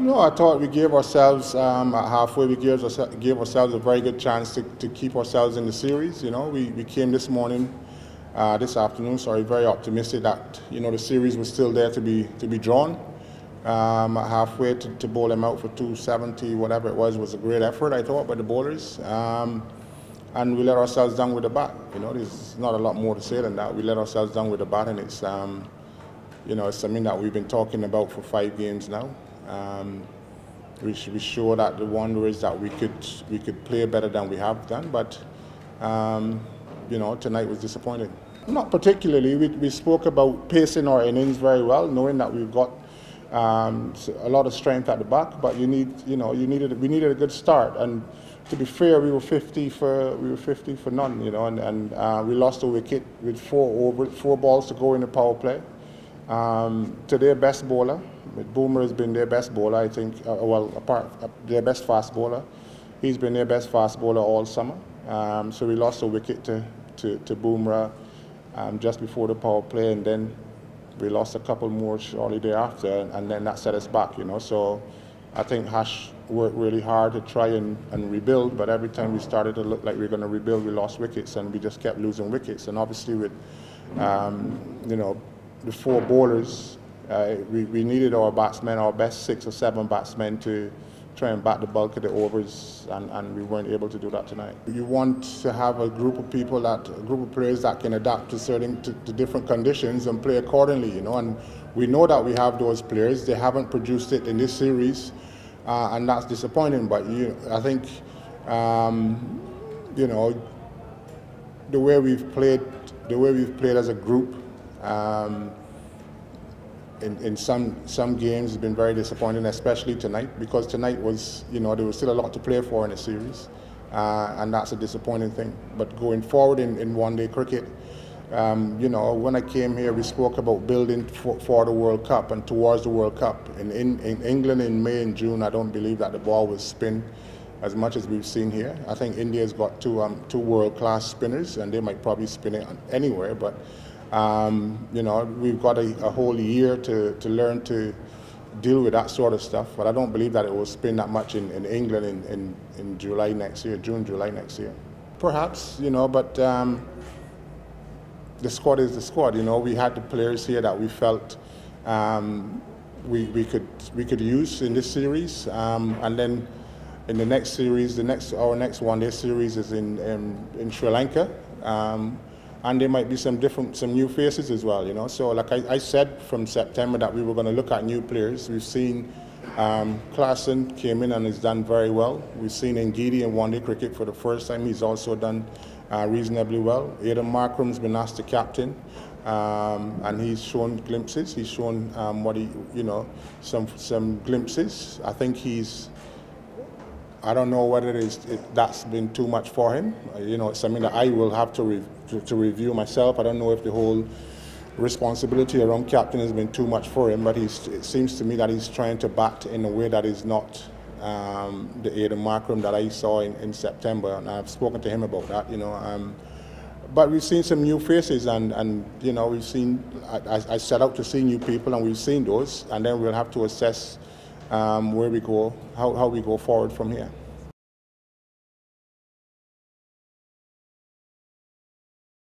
No, I thought we gave ourselves, at halfway, we gave ourselves a very good chance to keep ourselves in the series. You know, we came this afternoon, very optimistic that, you know, the series was still there to be drawn. At halfway to bowl them out for 270, whatever it was a great effort, I thought, by the bowlers. And we let ourselves down with the bat. You know, there's not a lot more to say than that. We let ourselves down with the bat, and it's, you know, it's something that we've been talking about for 5 games now. We showed that the Wanderers that we could play better than we have done, but you know, tonight was disappointing. Not particularly. We spoke about pacing our innings very well, knowing that we've got a lot of strength at the back, but we needed a good start. And to be fair, we were 50 for none, you know, and we lost a wicket with 4 balls to go in the power play. To their best bowler, Boomer has been their best bowler, I think. Their best fast bowler. He's been their best fast bowler all summer. So we lost a wicket to Boomer just before the power play, and then we lost a couple more shortly thereafter, and then that set us back, you know. So I think Hash worked really hard to try and rebuild, but every time we started to look like we were going to rebuild, we lost wickets, and we just kept losing wickets. And obviously with, you know, the 4 bowlers, we needed our batsmen, our best 6 or 7 batsmen, to try and bat the bulk of the overs, and we weren't able to do that tonight. You want to have a group of people, a group of players that can adapt to different conditions and play accordingly, you know. And we know that we have those players. They haven't produced it in this series, and that's disappointing. But I think, you know, the way we've played as a group. In some games has been very disappointing, especially tonight, because tonight was, you know, there was still a lot to play for in the series, and that's a disappointing thing. But going forward in one-day cricket, you know, when I came here, we spoke about building for the World Cup and towards the World Cup. In England in May and June, I don't believe that the ball was spin as much as we've seen here. I think India's got two world-class spinners, and they might probably spin it anywhere, but you know, we've got a whole year to learn to deal with that sort of stuff, but I don't believe that it will spin that much in England in July next year, June, July next year. Perhaps, you know, but the squad is the squad. You know, we had the players here that we felt we could use in this series, and then in the next series, our next one-day series is in Sri Lanka. And there might be some new faces as well, you know. So like I said from September that we were going to look at new players. We've seen Klaasen came in and has done very well. We've seen Ngidi in one-day cricket for the first time. He's also done reasonably well. Aiden Markram's been asked to captain, and he's shown glimpses. He's shown what he, you know, some glimpses. I think I don't know whether that's been too much for him. You know, it's something that I will have to review myself. I don't know if the whole responsibility around captain has been too much for him, but it seems to me that he's trying to bat in a way that is not the Aiden Markram that I saw in September, and I've spoken to him about that, you know. But we've seen some new faces, and you know, we've seen, I set out to see new people, and we've seen those, and then we'll have to assess where we go, how we go forward from here.